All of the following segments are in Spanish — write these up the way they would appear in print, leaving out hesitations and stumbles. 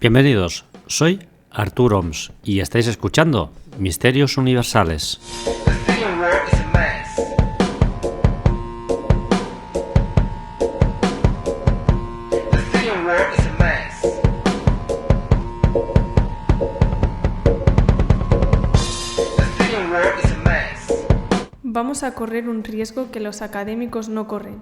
Bienvenidos, soy Artur Oms y estáis escuchando Misterios Universales. Vamos a correr un riesgo que los académicos no corren.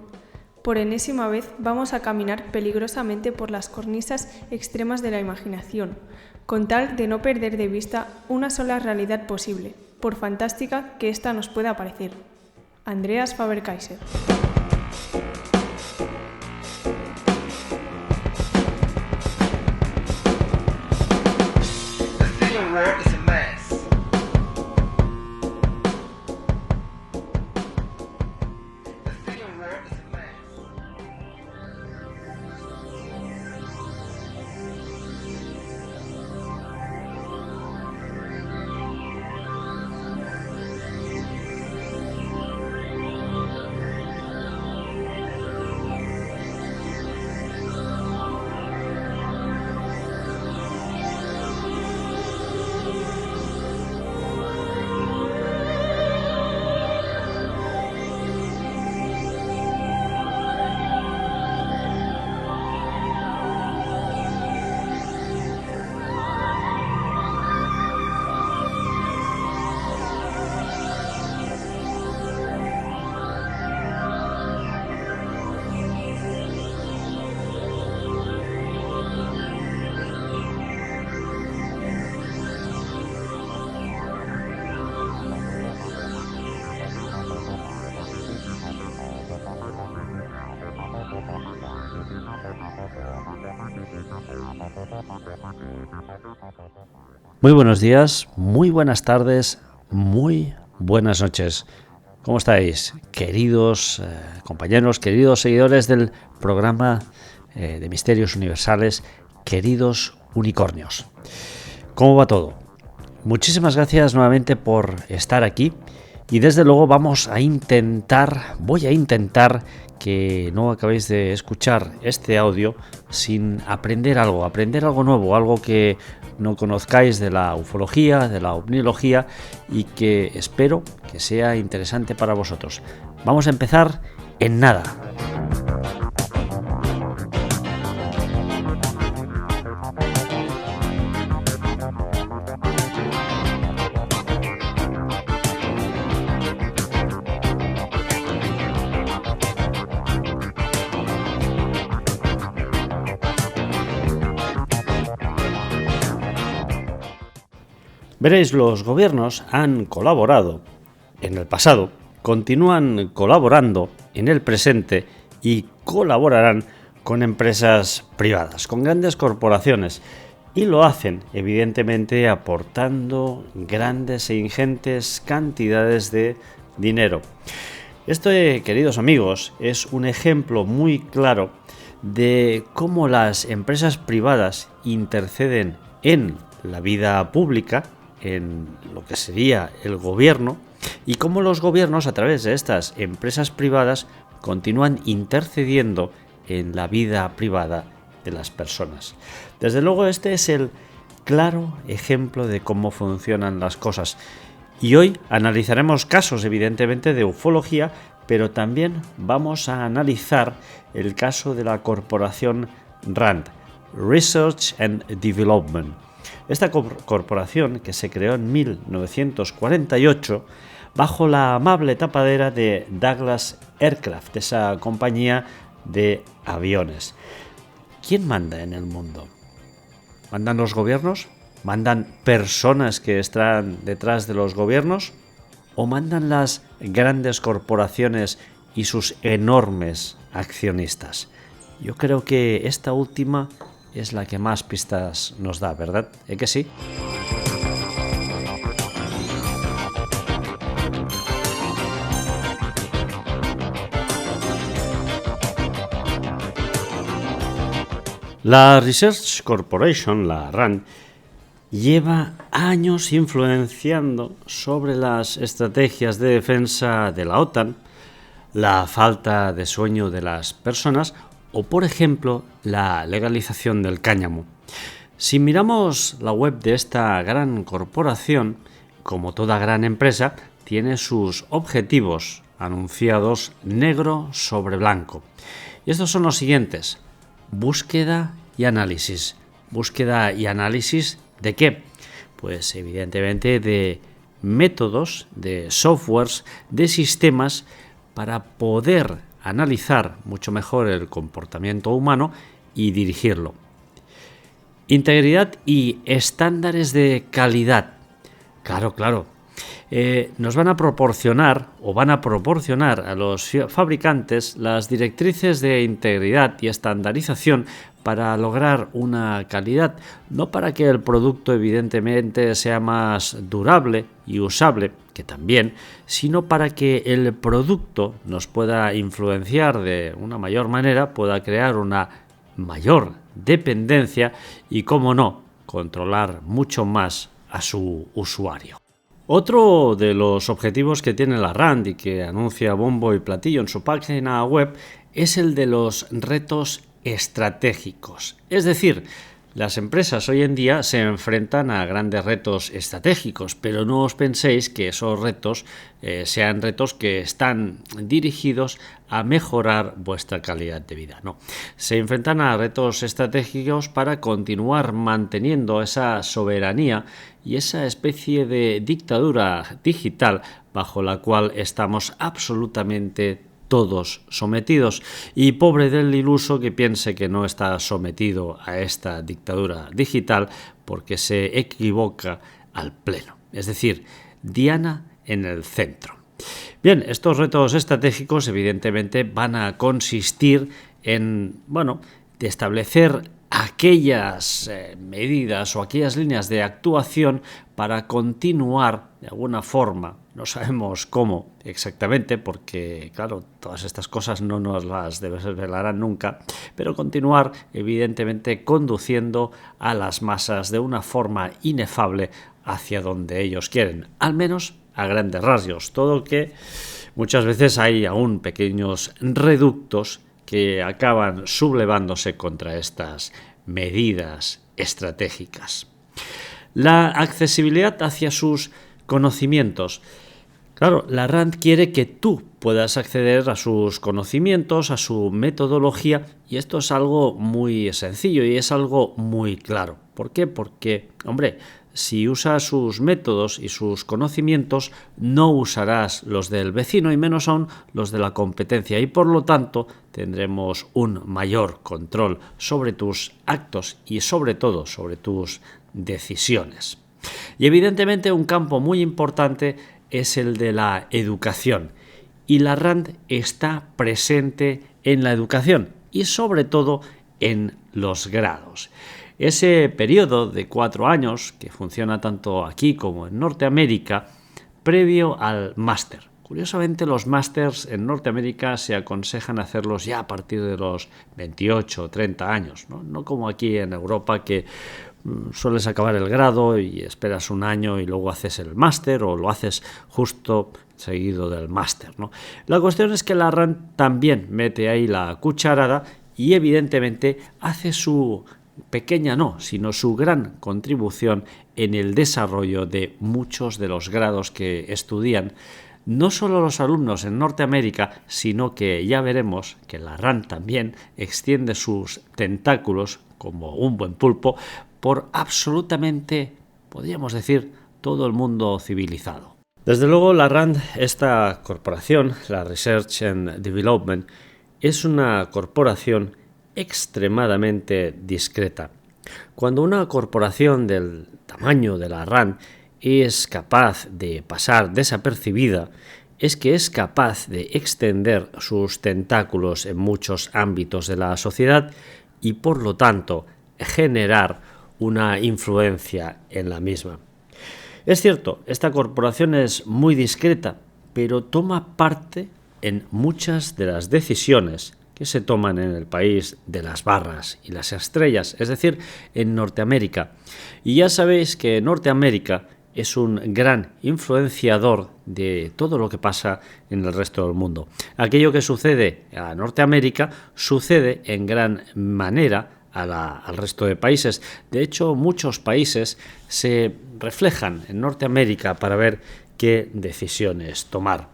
Por enésima vez vamos a caminar peligrosamente por las cornisas extremas de la imaginación, con tal de no perder de vista una sola realidad posible, por fantástica que ésta nos pueda parecer. Andreas Faber-Kaiser. Muy buenos días, muy buenas tardes, muy buenas noches. ¿Cómo estáis, queridos compañeros, queridos seguidores del programa de Misterios Universales, queridos unicornios? ¿Cómo va todo? Muchísimas gracias nuevamente por estar aquí y desde luego voy a intentar que no acabéis de escuchar este audio sin aprender algo nuevo, algo que no conozcáis de la ufología, de la ovnilogía y que espero que sea interesante para vosotros. Vamos a empezar en nada. Veréis, los gobiernos han colaborado en el pasado, continúan colaborando en el presente y colaborarán con empresas privadas, con grandes corporaciones, y lo hacen, evidentemente, aportando grandes e ingentes cantidades de dinero. Esto, queridos amigos, es un ejemplo muy claro de cómo las empresas privadas interceden en la vida pública, en lo que sería el gobierno, y cómo los gobiernos, a través de estas empresas privadas, continúan intercediendo en la vida privada de las personas. Desde luego, este es el claro ejemplo de cómo funcionan las cosas. Y hoy analizaremos casos, evidentemente, de ufología, pero también vamos a analizar el caso de la corporación RAND, Research and Development. Esta corporación, que se creó en 1948 bajo la amable tapadera de Douglas Aircraft, esa compañía de aviones. ¿Quién manda en el mundo? ¿Mandan los gobiernos? ¿Mandan personas que están detrás de los gobiernos? ¿O mandan las grandes corporaciones y sus enormes accionistas? Yo creo que esta última es la que más pistas nos da, ¿verdad? ¿Es que sí? La Research Corporation, la RAND, lleva años influenciando sobre las estrategias de defensa de la OTAN, la falta de sueño de las personas o, por ejemplo, la legalización del cáñamo. Si miramos la web de esta gran corporación, como toda gran empresa, tiene sus objetivos anunciados negro sobre blanco. Y estos son los siguientes: búsqueda y análisis. ¿Búsqueda y análisis de qué? Pues evidentemente de métodos, de softwares, de sistemas para poder analizar mucho mejor el comportamiento humano y dirigirlo. Integridad y estándares de calidad. Claro. Nos van a proporcionar a los fabricantes las directrices de integridad y estandarización para lograr una calidad, no para que el producto evidentemente sea más durable y usable, que también, sino para que el producto nos pueda influenciar de una mayor manera, pueda crear una mayor dependencia y, cómo no, controlar mucho más a su usuario. Otro de los objetivos que tiene la RAND y que anuncia bombo y platillo en su página web es el de los retos estratégicos. Es decir, las empresas hoy en día se enfrentan a grandes retos estratégicos, pero no os penséis que esos retos sean retos que están dirigidos a mejorar vuestra calidad de vida. No, se enfrentan a retos estratégicos para continuar manteniendo esa soberanía y esa especie de dictadura digital bajo la cual estamos absolutamente todos sometidos, y pobre del iluso que piense que no está sometido a esta dictadura digital porque se equivoca al pleno. Es decir, Diana en el centro. Bien, estos retos estratégicos evidentemente van a consistir en, de establecer aquellas medidas o aquellas líneas de actuación para continuar de alguna forma. No sabemos cómo exactamente, porque claro, todas estas cosas no nos las desvelarán nunca, pero continuar evidentemente conduciendo a las masas de una forma inefable hacia donde ellos quieren, al menos a grandes rasgos, todo que muchas veces hay aún pequeños reductos que acaban sublevándose contra estas medidas estratégicas. La accesibilidad hacia sus conocimientos. Claro, la RAND quiere que tú puedas acceder a sus conocimientos, a su metodología, y esto es algo muy sencillo y es algo muy claro. ¿Por qué? Porque, si usas sus métodos y sus conocimientos, no usarás los del vecino y menos aún los de la competencia, y por lo tanto tendremos un mayor control sobre tus actos y sobre todo sobre tus decisiones. Y evidentemente un campo muy importante es el de la educación, y la RAND está presente en la educación y sobre todo en los grados. Ese periodo de 4 años, que funciona tanto aquí como en Norteamérica, previo al máster. Curiosamente, los másters en Norteamérica se aconsejan hacerlos ya a partir de los 28 o 30 años, no como aquí en Europa, que sueles acabar el grado y esperas un año y luego haces el máster, o lo haces justo seguido del máster, ¿no? La cuestión es que la RAND también mete ahí la cucharada y evidentemente hace su pequeña sino su gran contribución en el desarrollo de muchos de los grados que estudian no solo los alumnos en Norteamérica, sino que ya veremos que la RAND también extiende sus tentáculos como un buen pulpo por absolutamente, podríamos decir, todo el mundo civilizado. Desde luego, la RAND, esta corporación, la Research and Development, es una corporación extremadamente discreta. Cuando una corporación del tamaño de la RAND es capaz de pasar desapercibida, es que es capaz de extender sus tentáculos en muchos ámbitos de la sociedad y, por lo tanto, generar una influencia en la misma. Es cierto, esta corporación es muy discreta, pero toma parte en muchas de las decisiones que se toman en el país de las barras y las estrellas, es decir, en Norteamérica. Y ya sabéis que Norteamérica es un gran influenciador de todo lo que pasa en el resto del mundo. Aquello que sucede a Norteamérica sucede en gran manera al resto de países. De hecho, muchos países se reflejan en Norteamérica para ver qué decisiones tomar.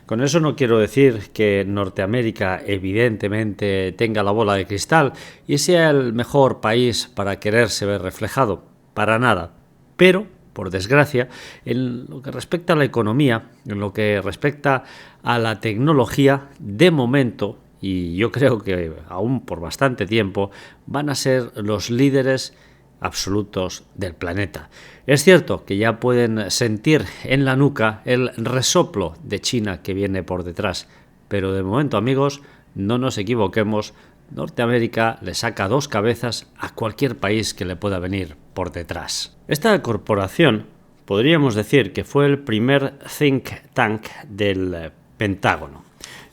Con eso no quiero decir que Norteamérica evidentemente tenga la bola de cristal y sea el mejor país para quererse ver reflejado, para nada. Pero, por desgracia, en lo que respecta a la economía, en lo que respecta a la tecnología, de momento, y yo creo que aún por bastante tiempo, van a ser los líderes absolutos del planeta. Es cierto que ya pueden sentir en la nuca el resoplo de China que viene por detrás, pero de momento, amigos, no nos equivoquemos, Norteamérica le saca dos cabezas a cualquier país que le pueda venir por detrás. Esta corporación podríamos decir que fue el primer think tank del Pentágono,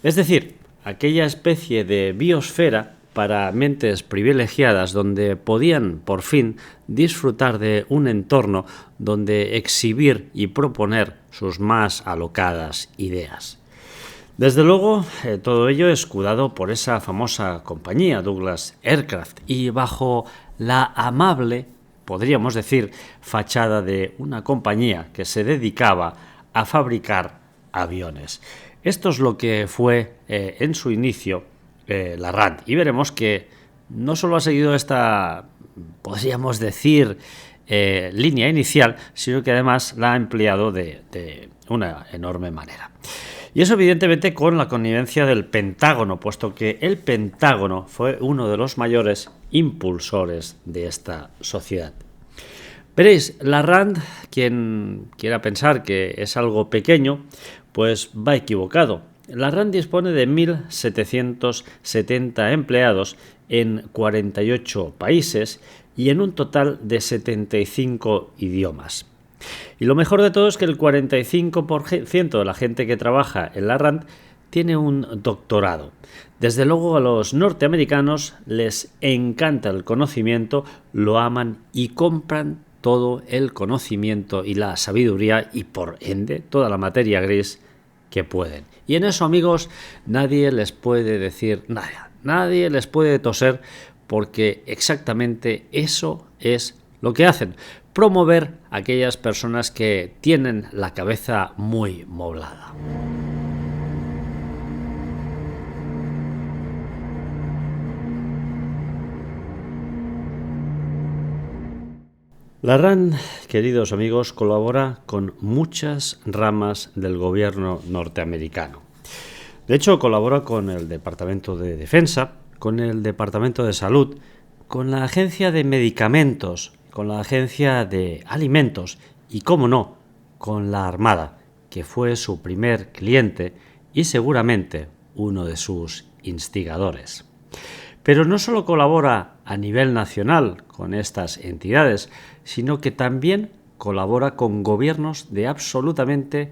es decir, aquella especie de biosfera para mentes privilegiadas donde podían por fin disfrutar de un entorno donde exhibir y proponer sus más alocadas ideas. Desde luego, todo ello escudado por esa famosa compañía Douglas Aircraft y bajo la amable, podríamos decir, fachada de una compañía que se dedicaba a fabricar aviones. Esto es lo que fue en su inicio la RAND, y veremos que no solo ha seguido esta, podríamos decir, línea inicial, sino que además la ha empleado de una enorme manera. Y eso evidentemente con la connivencia del Pentágono, puesto que el Pentágono fue uno de los mayores impulsores de esta sociedad. Veréis, la RAND, quien quiera pensar que es algo pequeño, pues va equivocado. La RAND dispone de 1.770 empleados en 48 países y en un total de 75 idiomas. Y lo mejor de todo es que el 45% de la gente que trabaja en la RAND tiene un doctorado. Desde luego a los norteamericanos les encanta el conocimiento, lo aman y compran todo el conocimiento y la sabiduría y por ende toda la materia gris que pueden. Y en eso, amigos, nadie les puede decir nada, nadie les puede toser, porque exactamente eso es lo que hacen, promover a aquellas personas que tienen la cabeza muy moblada. La RAND, queridos amigos, colabora con muchas ramas del gobierno norteamericano. De hecho, colabora con el Departamento de Defensa, con el Departamento de Salud, con la Agencia de Medicamentos, con la Agencia de Alimentos y, cómo no, con la Armada, que fue su primer cliente y seguramente uno de sus instigadores. Pero no solo colabora a nivel nacional con estas entidades, sino que también colabora con gobiernos de absolutamente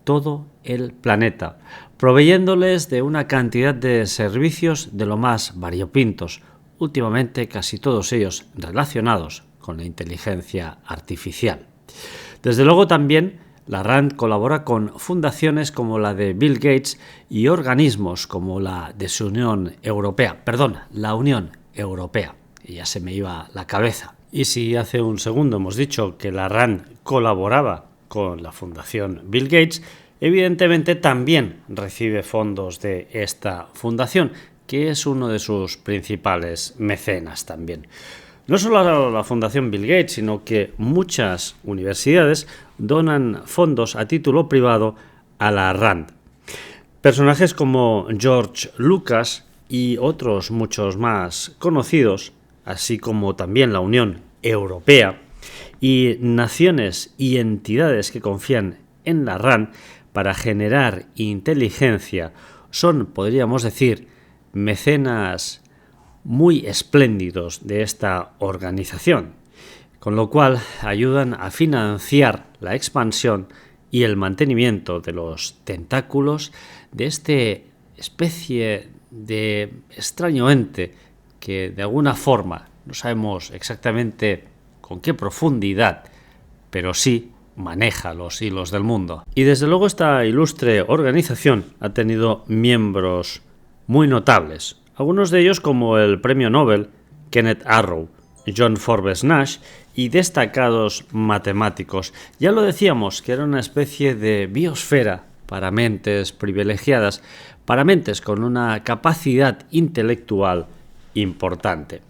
todo el planeta, proveyéndoles de una cantidad de servicios de lo más variopintos, últimamente casi todos ellos relacionados con la inteligencia artificial. Desde luego también la RAND colabora con fundaciones como la de Bill Gates y organismos como la de su Unión Europea, la Unión Europea, y ya se me iba la cabeza. Y si hace un segundo hemos dicho que la RAND colaboraba con la Fundación Bill Gates, evidentemente también recibe fondos de esta fundación, que es uno de sus principales mecenas también. No solo la Fundación Bill Gates, sino que muchas universidades donan fondos a título privado a la RAND. Personajes como George Lucas y otros muchos más conocidos, así como también la Unión Europea y naciones y entidades que confían en la RAND para generar inteligencia, son, podríamos decir, mecenas muy espléndidos de esta organización, con lo cual ayudan a financiar la expansión y el mantenimiento de los tentáculos de este especie de extraño ente que de alguna forma no sabemos exactamente con qué profundidad, pero sí maneja los hilos del mundo. Y desde luego esta ilustre organización ha tenido miembros muy notables, algunos de ellos como el premio Nobel Kenneth Arrow, John Forbes Nash y destacados matemáticos. Ya lo decíamos, que era una especie de biosfera para mentes privilegiadas, para mentes con una capacidad intelectual importante.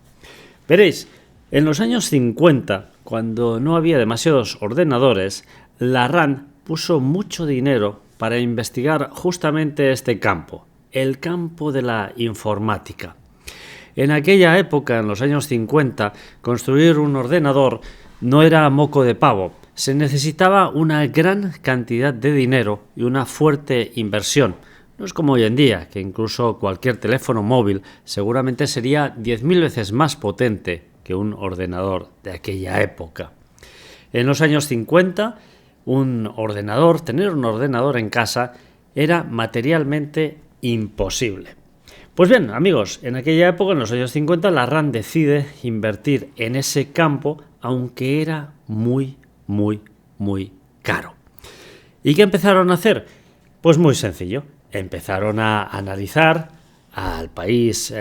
Veréis, en los años 50, cuando no había demasiados ordenadores, la RAND puso mucho dinero para investigar justamente este campo, el campo de la informática. En aquella época, en los años 50, construir un ordenador no era moco de pavo. Se necesitaba una gran cantidad de dinero y una fuerte inversión. No es como hoy en día, que incluso cualquier teléfono móvil seguramente sería 10.000 veces más potente que un ordenador de aquella época. En los años 50, tener un ordenador en casa era materialmente imposible. Pues bien, amigos, en aquella época, en los años 50, la RAND decide invertir en ese campo, aunque era muy caro. ¿Y qué empezaron a hacer? Pues muy sencillo. Empezaron a analizar al país,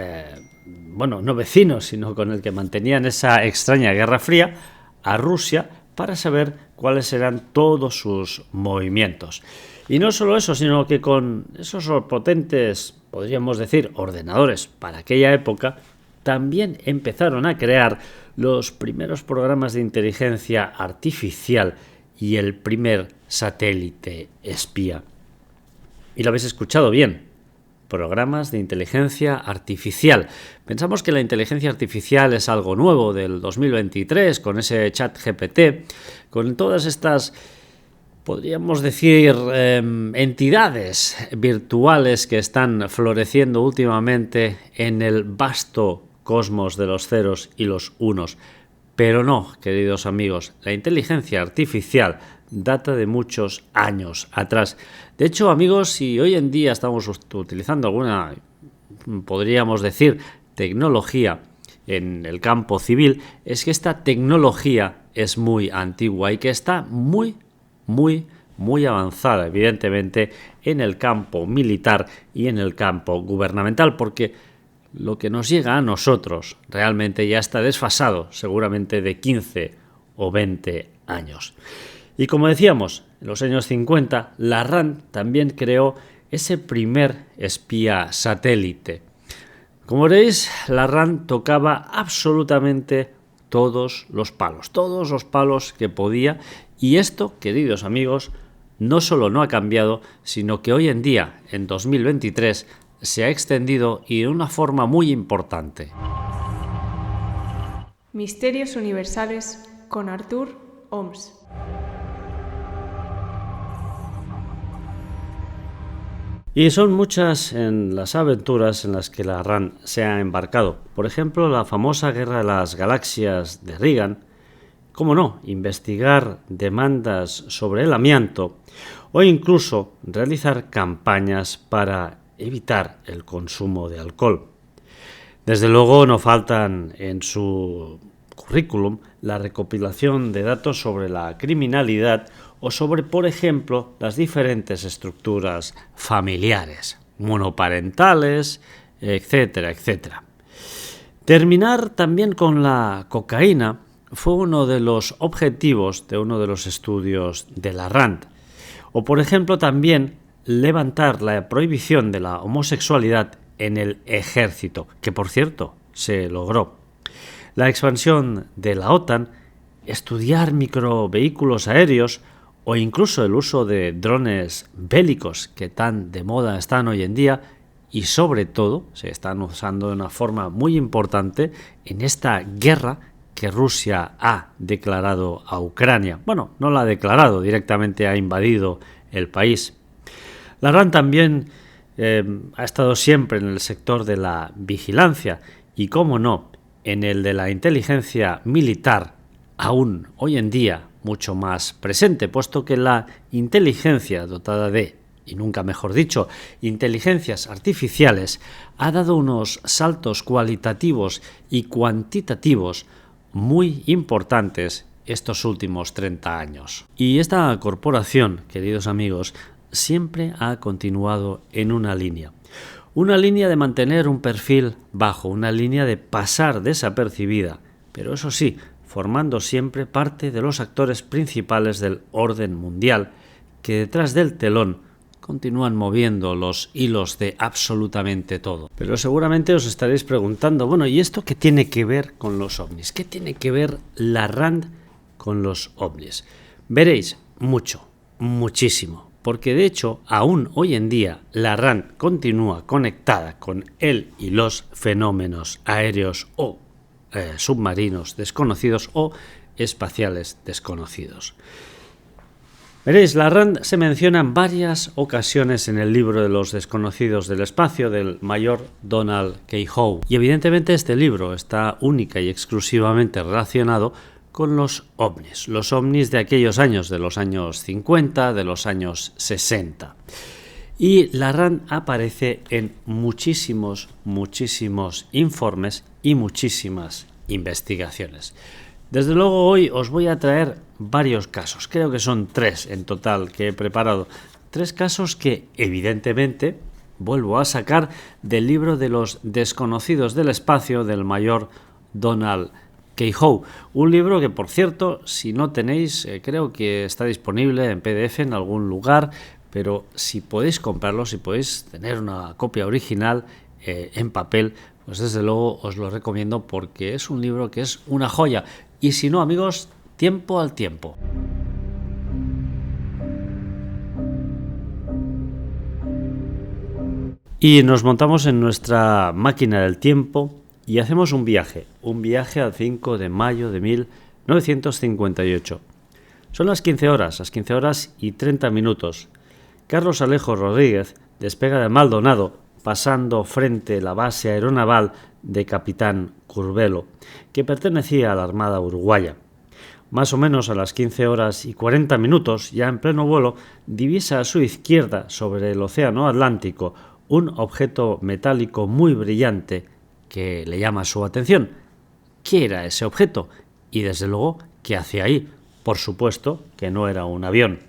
no vecino, sino con el que mantenían esa extraña guerra fría, a Rusia, para saber cuáles eran todos sus movimientos. Y no solo eso, sino que con esos potentes, podríamos decir, ordenadores para aquella época, también empezaron a crear los primeros programas de inteligencia artificial y el primer satélite espía. Y lo habéis escuchado bien, programas de inteligencia artificial. Pensamos que la inteligencia artificial es algo nuevo del 2023, con ese ChatGPT, con todas estas, podríamos decir, entidades virtuales que están floreciendo últimamente en el vasto cosmos de los ceros y los unos. Pero no, queridos amigos, la inteligencia artificial data de muchos años atrás. De hecho, amigos, si hoy en día estamos utilizando alguna, podríamos decir, tecnología en el campo civil, es que esta tecnología es muy antigua y que está muy avanzada, evidentemente, en el campo militar y en el campo gubernamental, porque lo que nos llega a nosotros realmente ya está desfasado, seguramente de 15 o 20 años. Y como decíamos, en los años 50, la RAND también creó ese primer espía satélite. Como veréis, la RAND tocaba absolutamente todos los palos que podía, y esto, queridos amigos, no solo no ha cambiado, sino que hoy en día, en 2023, se ha extendido y de una forma muy importante. Misterios universales con Artur Oms. Y son muchas en las aventuras en las que la RAND se ha embarcado. Por ejemplo, la famosa Guerra de las Galaxias de Reagan, cómo no, investigar demandas sobre el amianto o incluso realizar campañas para evitar el consumo de alcohol. Desde luego no faltan en su currículum la recopilación de datos sobre la criminalidad o sobre, por ejemplo, las diferentes estructuras familiares, monoparentales, etcétera. Terminar también con la cocaína fue uno de los objetivos de uno de los estudios de la RAND. O, por ejemplo, también levantar la prohibición de la homosexualidad en el ejército, que por cierto se logró. La expansión de la OTAN, estudiar microvehículos aéreos o incluso el uso de drones bélicos que tan de moda están hoy en día y sobre todo se están usando de una forma muy importante en esta guerra que Rusia ha declarado a Ucrania. Bueno, no la ha declarado, directamente ha invadido el país. La RAND también ha estado siempre en el sector de la vigilancia y, cómo no, en el de la inteligencia militar, aún hoy en día mucho más presente, puesto que la inteligencia dotada de, y nunca mejor dicho, inteligencias artificiales, ha dado unos saltos cualitativos y cuantitativos muy importantes estos últimos 30 años. Y esta corporación, queridos amigos, siempre ha continuado en una línea. Una línea de mantener un perfil bajo, una línea de pasar desapercibida, pero eso sí, formando siempre parte de los actores principales del orden mundial, que detrás del telón continúan moviendo los hilos de absolutamente todo. Pero seguramente os estaréis preguntando, bueno, ¿y esto qué tiene que ver con los ovnis? ¿Qué tiene que ver la RAND con los ovnis? Veréis mucho, muchísimo, porque de hecho aún hoy en día la RAND continúa conectada con el y los fenómenos aéreos o submarinos desconocidos o espaciales desconocidos. Veréis, la RAND se menciona en varias ocasiones en el libro de los desconocidos del espacio del mayor Donald K. Howe. Y evidentemente este libro está única y exclusivamente relacionado con los ovnis de aquellos años, de los años 50, de los años 60. Y la RAND aparece en muchísimos informes y muchísimas investigaciones. Desde luego hoy os voy a traer varios casos, creo que son 3 en total que he preparado, 3 casos que evidentemente vuelvo a sacar del libro de los desconocidos del espacio del mayor Donald K. Howe, un libro que por cierto, si no tenéis, creo que está disponible en PDF en algún lugar, pero si podéis comprarlo, si podéis tener una copia original en papel, pues desde luego os lo recomiendo porque es un libro que es una joya. Y si no, amigos, tiempo al tiempo. Y nos montamos en nuestra máquina del tiempo y hacemos un viaje al 5 de mayo de 1958. Son las 15 horas y 30 minutos. Carlos Alejo Rodríguez despega de Maldonado, pasando frente a la base aeronaval de Capitán Curvelo, que pertenecía a la Armada Uruguaya. Más o menos a las 15 horas y 40 minutos, ya en pleno vuelo, divisa a su izquierda, sobre el océano Atlántico, un objeto metálico muy brillante que le llama su atención. ¿Qué era ese objeto? Y desde luego, ¿qué hacía ahí? Por supuesto que no era un avión.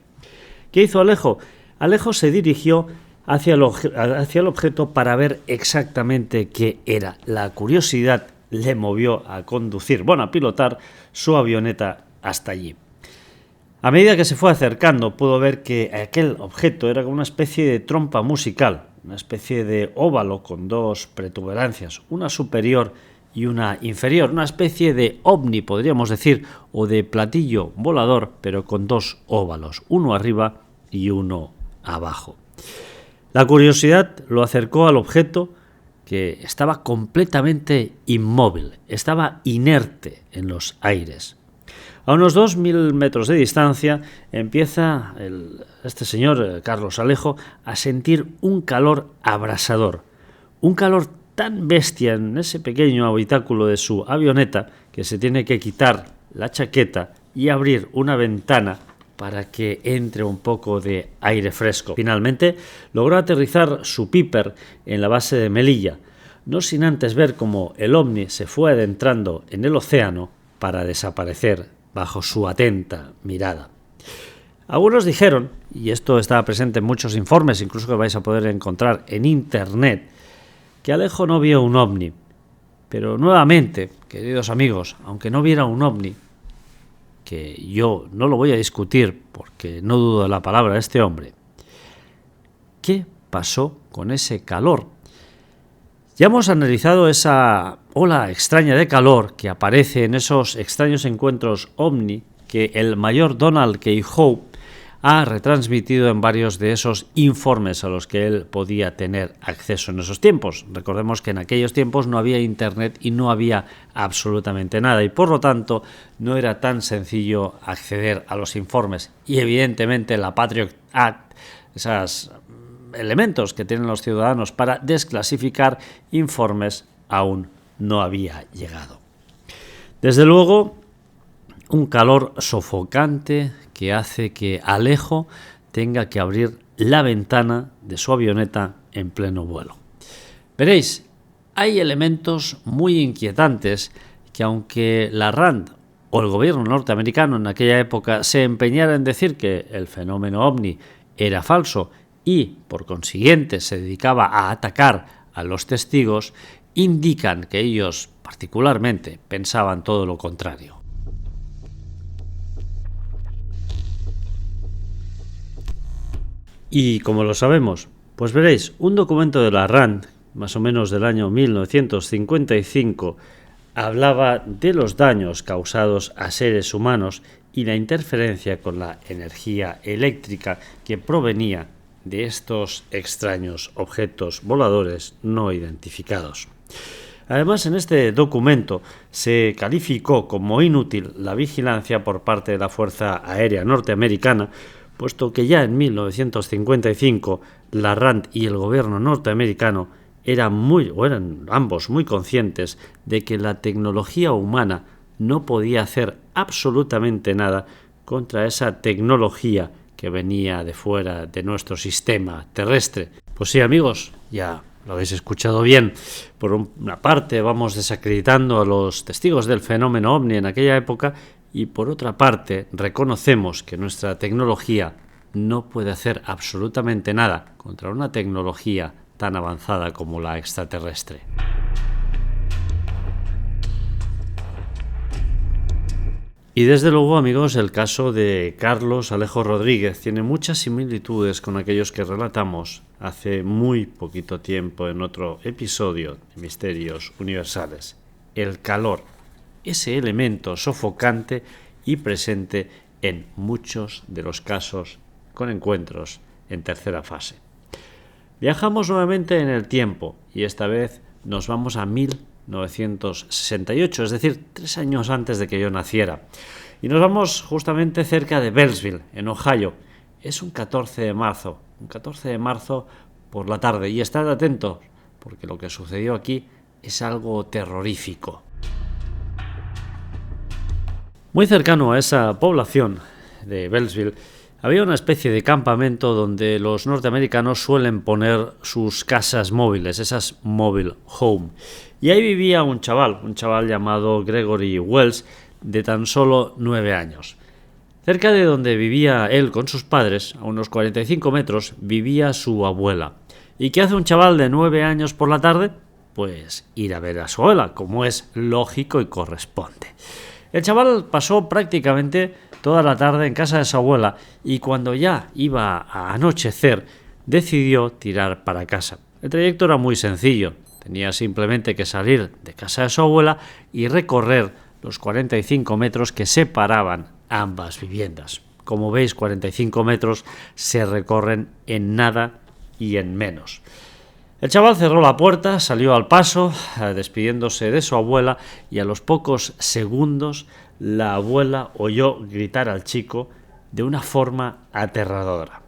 ¿Qué hizo Alejo? Alejo se dirigió hacia el objeto para ver exactamente qué era. La curiosidad le movió a a pilotar su avioneta hasta allí. A medida que se fue acercando, pudo ver que aquel objeto era como una especie de trompa musical, una especie de óvalo con 2 protuberancias, una superior y una inferior, una especie de ovni, podríamos decir, o de platillo volador, pero con 2 óvalos, uno arriba y uno abajo. La curiosidad lo acercó al objeto, que estaba completamente inmóvil, estaba inerte en los aires. A unos 2.000 metros de distancia empieza este señor Carlos Alejo a sentir un calor abrasador, un calor tan bestia en ese pequeño habitáculo de su avioneta que se tiene que quitar la chaqueta y abrir una ventana para que entre un poco de aire fresco. Finalmente logró aterrizar su Piper en la base de Melilla, no sin antes ver cómo el ovni se fue adentrando en el océano para desaparecer bajo su atenta mirada. Algunos dijeron, y esto está presente en muchos informes, incluso que vais a poder encontrar en internet, que Alejo no vio un ovni. Pero nuevamente, queridos amigos, aunque no viera un ovni, que yo no lo voy a discutir porque no dudo de la palabra de este hombre, ¿qué pasó con ese calor? Ya hemos analizado esa ola extraña de calor que aparece en esos extraños encuentros ovni que el mayor Donald K. Howe ha retransmitido en varios de esos informes a los que él podía tener acceso en esos tiempos. Recordemos que en aquellos tiempos no había internet y no había absolutamente nada y por lo tanto no era tan sencillo acceder a los informes y evidentemente la Patriot Act, esos elementos que tienen los ciudadanos para desclasificar informes, aún no había llegado. Desde luego, un calor sofocante que hace que Alejo tenga que abrir la ventana de su avioneta en pleno vuelo. Veréis, hay elementos muy inquietantes que aunque la RAND o el gobierno norteamericano en aquella época se empeñara en decir que el fenómeno ovni era falso y, por consiguiente, se dedicaba a atacar a los testigos, indican que ellos, particularmente, pensaban todo lo contrario. Y como lo sabemos, pues veréis, un documento de la RAND, más o menos del año 1955, hablaba de los daños causados a seres humanos y la interferencia con la energía eléctrica que provenía de estos extraños objetos voladores no identificados. Además, en este documento se calificó como inútil la vigilancia por parte de la Fuerza Aérea Norteamericana, puesto que ya en 1955 la RAND y el gobierno norteamericano eran ambos muy conscientes de que la tecnología humana no podía hacer absolutamente nada contra esa tecnología que venía de fuera de nuestro sistema terrestre. Pues sí, amigos, ya lo habéis escuchado bien. Por una parte vamos desacreditando a los testigos del fenómeno ovni en aquella época y por otra parte reconocemos que nuestra tecnología no puede hacer absolutamente nada contra una tecnología tan avanzada como la extraterrestre. Y desde luego, amigos, el caso de Carlos Alejo Rodríguez tiene muchas similitudes con aquellos que relatamos hace muy poquito tiempo en otro episodio de Misterios Universales. El calor, ese elemento sofocante y presente en muchos de los casos con encuentros en tercera fase. Viajamos nuevamente en el tiempo y esta vez nos vamos a 1968, es decir, 3 años antes de que yo naciera. Y nos vamos justamente cerca de Beltsville, en Ohio. Es un 14 de marzo por la tarde. Y estad atentos, porque lo que sucedió aquí es algo terrorífico. Muy cercano a esa población de Beltsville, había una especie de campamento donde los norteamericanos suelen poner sus casas móviles, esas mobile home. Y ahí vivía un chaval llamado Gregory Wells, de tan solo 9 años. Cerca de donde vivía él con sus padres, a unos 45 metros, vivía su abuela. ¿Y qué hace un chaval de 9 años por la tarde? Pues ir a ver a su abuela, como es lógico y corresponde. El chaval pasó prácticamente toda la tarde en casa de su abuela y cuando ya iba a anochecer decidió tirar para casa. El trayecto era muy sencillo, tenía simplemente que salir de casa de su abuela y recorrer los 45 metros que separaban ambas viviendas. Como veis, 45 metros se recorren en nada y en menos. El chaval cerró la puerta, salió al paso, despidiéndose de su abuela y a los pocos segundos la abuela oyó gritar al chico de una forma aterradora.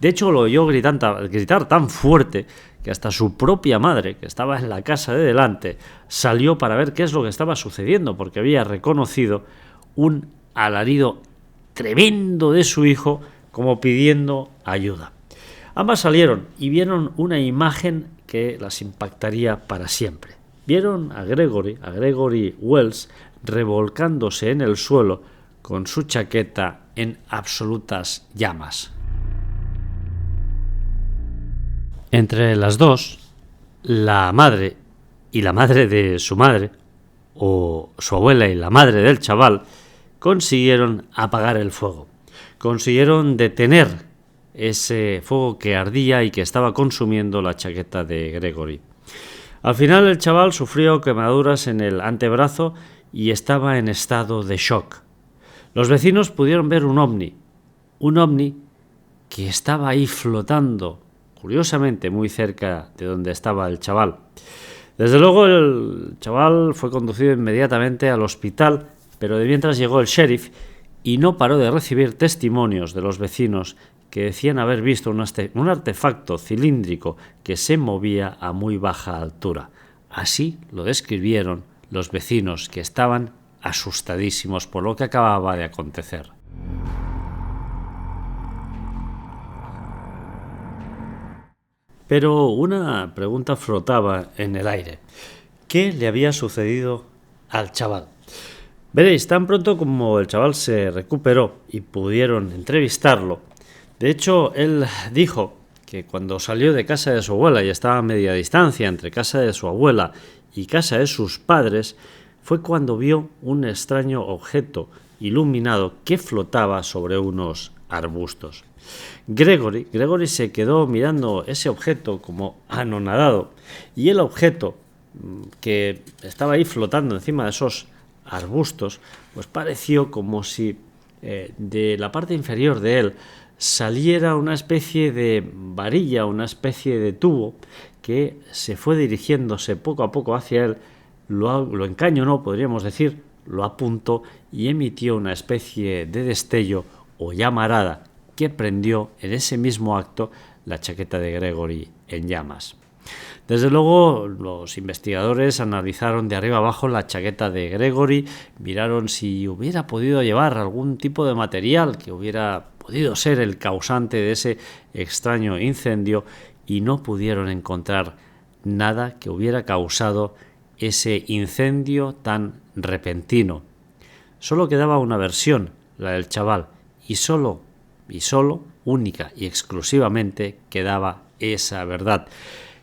De hecho, lo oyó gritar tan fuerte que hasta su propia madre, que estaba en la casa de delante, salió para ver qué es lo que estaba sucediendo, porque había reconocido un alarido tremendo de su hijo como pidiendo ayuda. Ambas salieron y vieron una imagen que las impactaría para siempre. Vieron a Gregory Wells, revolcándose en el suelo con su chaqueta en absolutas llamas. Entre las dos, la madre y la madre de su madre, o su abuela y la madre del chaval, consiguieron apagar el fuego. Consiguieron detener ese fuego que ardía y que estaba consumiendo la chaqueta de Gregory. Al final el chaval sufrió quemaduras en el antebrazo y estaba en estado de shock. Los vecinos pudieron ver un ovni que estaba ahí flotando, curiosamente muy cerca de donde estaba el chaval. Desde luego el chaval fue conducido inmediatamente al hospital, pero de mientras llegó el sheriff y no paró de recibir testimonios de los vecinos que decían haber visto un artefacto cilíndrico que se movía a muy baja altura. Así lo describieron los vecinos, que estaban asustadísimos por lo que acababa de acontecer. Pero una pregunta flotaba en el aire. ¿Qué le había sucedido al chaval? Veréis, tan pronto como el chaval se recuperó y pudieron entrevistarlo, de hecho, él dijo que cuando salió de casa de su abuela y estaba a media distancia entre casa de su abuela y casa de sus padres, fue cuando vio un extraño objeto iluminado que flotaba sobre unos arbustos. Gregory se quedó mirando ese objeto como anonadado, y el objeto que estaba ahí flotando encima de esos arbustos, pues pareció como si de la parte inferior de él saliera una especie de varilla, una especie de tubo que se fue dirigiéndose poco a poco hacia él, lo encañonó, podríamos decir, lo apuntó y emitió una especie de destello o llamarada que prendió en ese mismo acto la chaqueta de Gregory en llamas. Desde luego, los investigadores analizaron de arriba abajo la chaqueta de Gregory, miraron si hubiera podido llevar algún tipo de material que hubiera podido ser el causante de ese extraño incendio, y no pudieron encontrar nada que hubiera causado ese incendio tan repentino. Solo quedaba una versión, la del chaval, y solo, única y exclusivamente, quedaba esa verdad.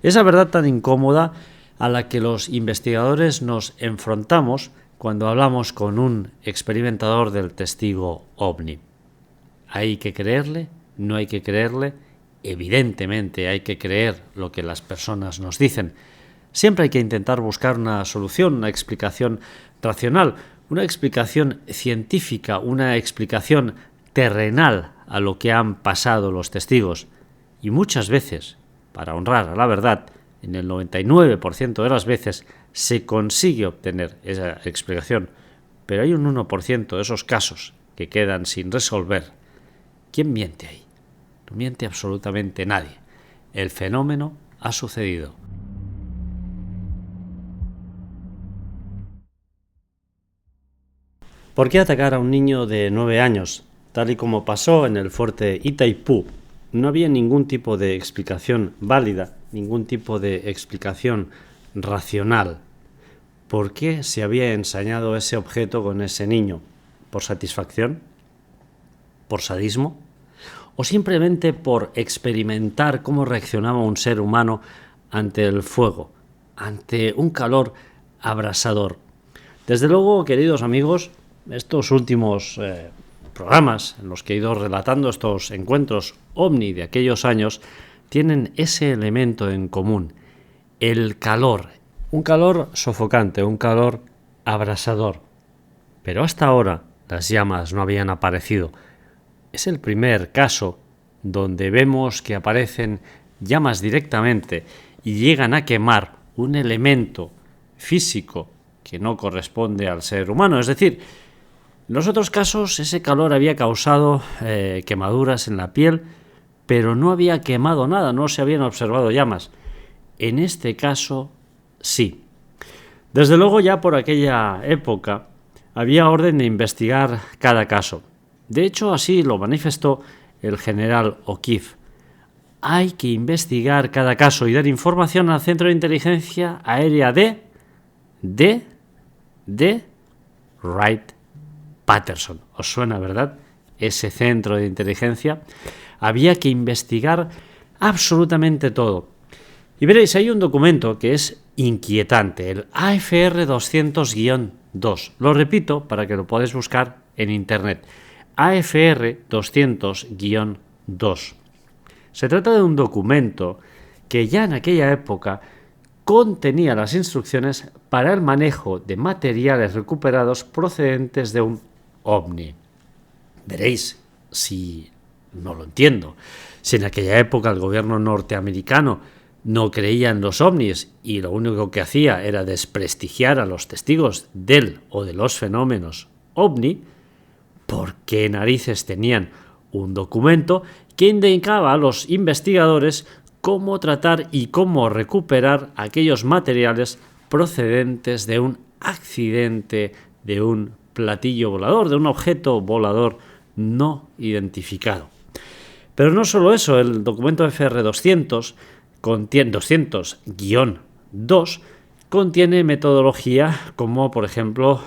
Esa verdad tan incómoda a la que los investigadores nos enfrentamos cuando hablamos con un experimentador del testigo OVNI. ¿Hay que creerle? ¿No hay que creerle? Evidentemente hay que creer lo que las personas nos dicen. Siempre hay que intentar buscar una solución, una explicación racional, una explicación científica, una explicación terrenal a lo que han pasado los testigos. Y muchas veces, para honrar a la verdad, en el 99% de las veces se consigue obtener esa explicación, pero hay un 1% de esos casos que quedan sin resolver. ¿Quién miente ahí? No miente absolutamente nadie. El fenómeno ha sucedido. ¿Por qué atacar a un niño de 9 años? Tal y como pasó en el fuerte Itaipú, no había ningún tipo de explicación válida, ningún tipo de explicación racional. ¿Por qué se había ensañado ese objeto con ese niño? ¿Por satisfacción? ¿Por sadismo? ¿O simplemente por experimentar cómo reaccionaba un ser humano ante el fuego, ante un calor abrasador? Desde luego, queridos amigos, estos últimos programas en los que he ido relatando estos encuentros OVNI de aquellos años tienen ese elemento en común: el calor, un calor sofocante, un calor abrasador. Pero hasta ahora las llamas no habían aparecido. Es el primer caso donde vemos que aparecen llamas directamente y llegan a quemar un elemento físico que no corresponde al ser humano. Es decir, en los otros casos ese calor había causado quemaduras en la piel, pero no había quemado nada, no se habían observado llamas. En este caso, sí. Desde luego, ya por aquella época había orden de investigar cada caso. De hecho, así lo manifestó el general O'Keefe. Hay que investigar cada caso y dar información al Centro de Inteligencia Aérea de Wright-Patterson. ¿Os suena, verdad? Ese centro de inteligencia. Había que investigar absolutamente todo. Y veréis, hay un documento que es inquietante, el AFR 200-2. Lo repito para que lo podáis buscar en internet. AFR 200-2. Se trata de un documento que ya en aquella época contenía las instrucciones para el manejo de materiales recuperados procedentes de un OVNI. Veréis, si no lo entiendo, si en aquella época el gobierno norteamericano no creía en los ovnis y lo único que hacía era desprestigiar a los testigos del o de los fenómenos ovni, ¿por qué narices tenían un documento que indicaba a los investigadores cómo tratar y cómo recuperar aquellos materiales procedentes de un accidente, de un platillo volador, de un objeto volador no identificado? Pero no solo eso, el documento FR 200 contiene 200-2 contiene metodología como, por ejemplo,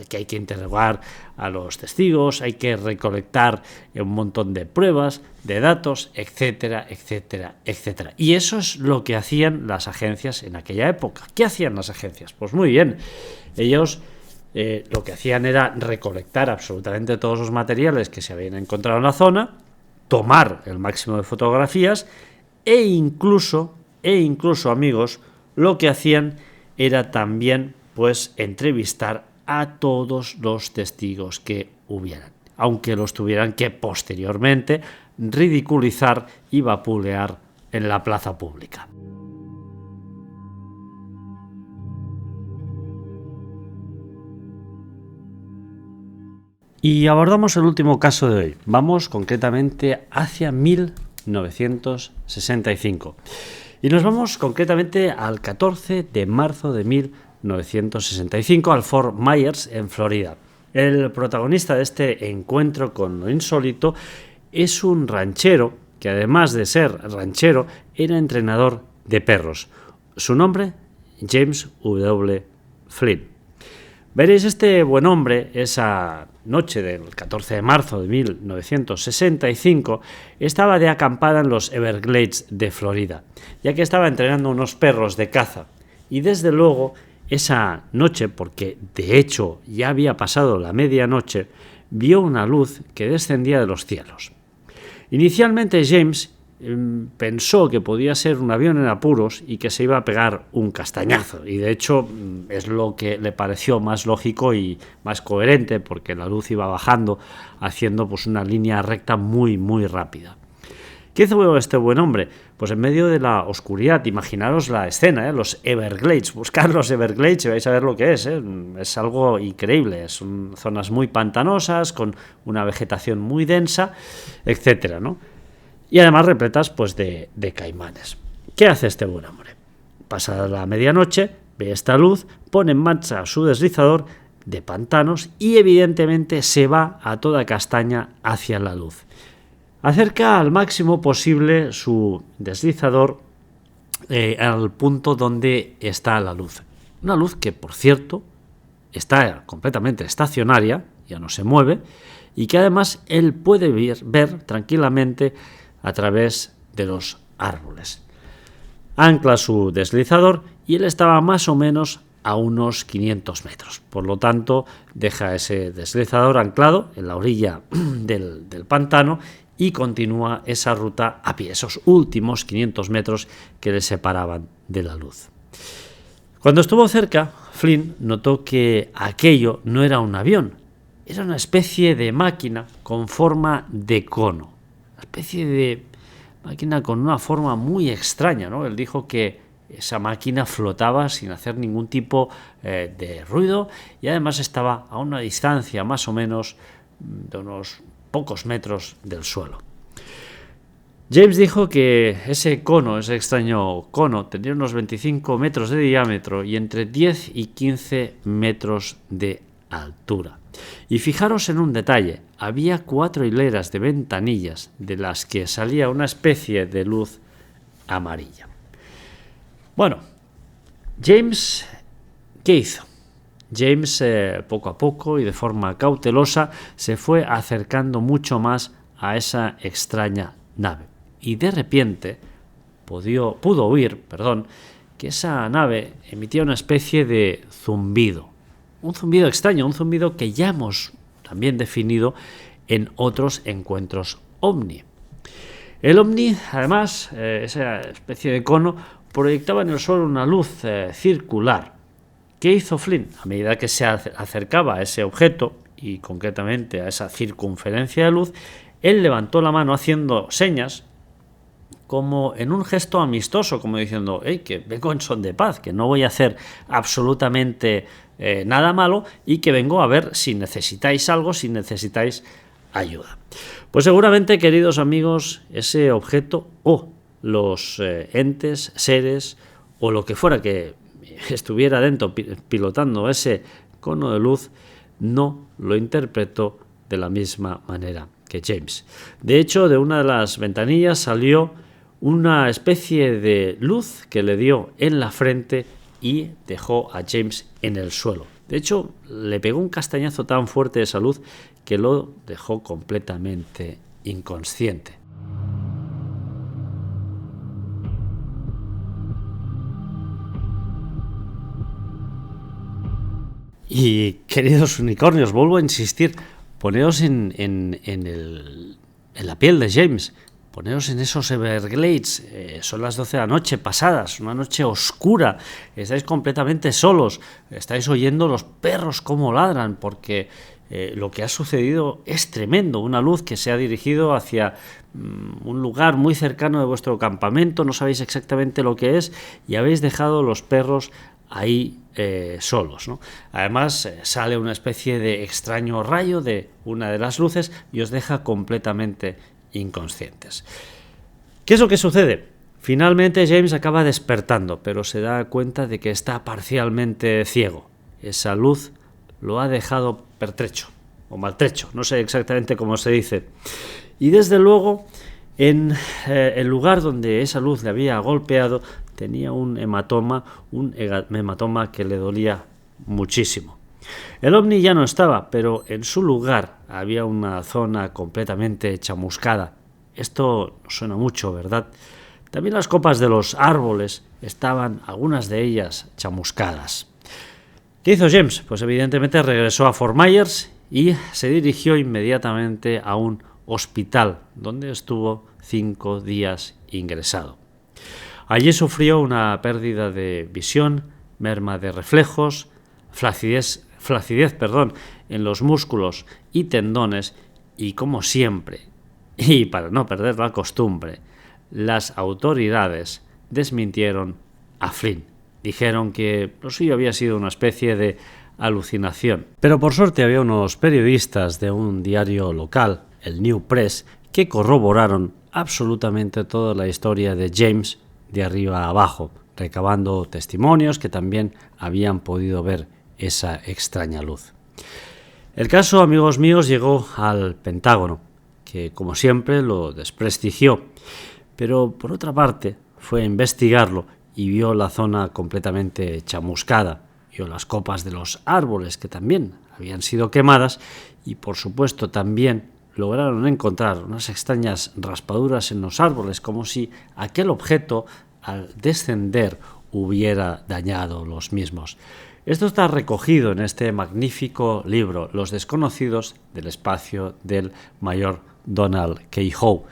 que hay que interrogar a los testigos, hay que recolectar un montón de pruebas, de datos, etcétera, etcétera, etcétera. Y eso es lo que hacían las agencias en aquella época. ¿Qué hacían las agencias? Pues muy bien, ellos lo que hacían era recolectar absolutamente todos los materiales que se habían encontrado en la zona, tomar el máximo de fotografías e incluso, amigos, lo que hacían era también pues entrevistar a todos los testigos que hubieran, aunque los tuvieran que posteriormente ridiculizar y vapulear en la plaza pública. Y abordamos el último caso de hoy. Vamos concretamente hacia 1965. Y nos vamos concretamente al 14 de marzo de 1965 al Fort Myers, en Florida. El protagonista de este encuentro con lo insólito es un ranchero que, además de ser ranchero, era entrenador de perros. Su nombre, James W. Flynn. Veréis, este buen hombre, esa noche del 14 de marzo de 1965, estaba de acampada en los Everglades de Florida, ya que estaba entrenando unos perros de caza. Y desde luego, esa noche, porque de hecho ya había pasado la medianoche, vio una luz que descendía de los cielos. Inicialmente James pensó que podía ser un avión en apuros y que se iba a pegar un castañazo, y de hecho es lo que le pareció más lógico y más coherente, porque la luz iba bajando haciendo pues una línea recta muy muy rápida. ¿Qué hizo este buen hombre? Pues en medio de la oscuridad, imaginaros la escena, los Everglades, buscar los Everglades y vais a ver lo que es algo increíble, son zonas muy pantanosas, con una vegetación muy densa, etcétera, ¿no? Y además repletas pues de caimanes. ¿Qué hace este buen hombre? Pasada la medianoche, ve esta luz, pone en marcha su deslizador de pantanos y evidentemente se va a toda castaña hacia la luz. Acerca al máximo posible su deslizador al punto donde está la luz. Una luz que, por cierto, está completamente estacionaria, ya no se mueve, y que además él puede ver tranquilamente a través de los árboles. Ancla su deslizador y él estaba más o menos a unos 500 metros. Por lo tanto, deja ese deslizador anclado en la orilla del pantano y continúa esa ruta a pie, esos últimos 500 metros que le separaban de la luz. Cuando estuvo cerca, Flynn notó que aquello no era un avión, era una especie de máquina con forma de cono. Una especie de máquina con una forma muy extraña, ¿no? Él dijo que esa máquina flotaba sin hacer ningún tipo de ruido y además estaba a una distancia más o menos de unos pocos metros del suelo. James dijo que ese cono, ese extraño cono, tendría unos 25 metros de diámetro y entre 10 y 15 metros de altura. Y fijaros en un detalle, había 4 hileras de ventanillas de las que salía una especie de luz amarilla. Bueno, James, ¿qué hizo? James, poco a poco y de forma cautelosa, se fue acercando mucho más a esa extraña nave. Y de repente pudo oír que esa nave emitía una especie de zumbido. Un zumbido extraño, un zumbido que ya hemos también definido en otros encuentros ovni. El ovni, además, esa especie de cono, proyectaba en el suelo una luz circular. ¿Qué hizo Flynn? A medida que se acercaba a ese objeto, y concretamente a esa circunferencia de luz, él levantó la mano haciendo señas, como en un gesto amistoso, como diciendo, que vengo en son de paz, que no voy a hacer absolutamente nada malo y que vengo a ver si necesitáis algo, si necesitáis ayuda. Pues seguramente, queridos amigos, ese objeto o los entes, seres o lo que fuera que estuviera dentro pilotando ese cono de luz no lo interpretó de la misma manera que James. De hecho, de una de las ventanillas salió una especie de luz que le dio en la frente y dejó a James en el suelo. De hecho, le pegó un castañazo tan fuerte esa luz que lo dejó completamente inconsciente. Y queridos unicornios, vuelvo a insistir, poneos en la piel de James, poneos en esos Everglades, son las 12 de la noche pasadas, una noche oscura, estáis completamente solos, estáis oyendo los perros cómo ladran, porque lo que ha sucedido es tremendo, una luz que se ha dirigido hacia un lugar muy cercano de vuestro campamento, no sabéis exactamente lo que es y habéis dejado los perros ahí solos, ¿no? Además sale una especie de extraño rayo de una de las luces y os deja completamente inconscientes. ¿Qué es lo que sucede? Finalmente James acaba despertando, pero se da cuenta de que está parcialmente ciego. Esa luz lo ha dejado pertrecho o maltrecho, no sé exactamente cómo se dice. Y desde luego en el lugar donde esa luz le había golpeado tenía un hematoma que le dolía muchísimo. El ovni ya no estaba, pero en su lugar había una zona completamente chamuscada. Esto suena mucho, ¿verdad? También las copas de los árboles estaban, algunas de ellas, chamuscadas. ¿Qué hizo James? Pues evidentemente regresó a Fort Myers y se dirigió inmediatamente a un hospital, donde estuvo 5 días ingresado. Allí sufrió una pérdida de visión, merma de reflejos, flacidez en los músculos y tendones y, como siempre, y para no perder la costumbre, las autoridades desmintieron a Flynn. Dijeron que lo suyo había sido una especie de alucinación. Pero por suerte había unos periodistas de un diario local, el New Press, que corroboraron absolutamente toda la historia de James de arriba a abajo, recabando testimonios que también habían podido ver esa extraña luz. El caso, amigos míos, llegó al Pentágono, que como siempre lo desprestigió, pero por otra parte fue a investigarlo y vio la zona completamente chamuscada, vio las copas de los árboles que también habían sido quemadas y por supuesto también lograron encontrar unas extrañas raspaduras en los árboles, como si aquel objeto al descender hubiera dañado los mismos. Esto está recogido en este magnífico libro, Los desconocidos del espacio, del mayor Donald K. Howe.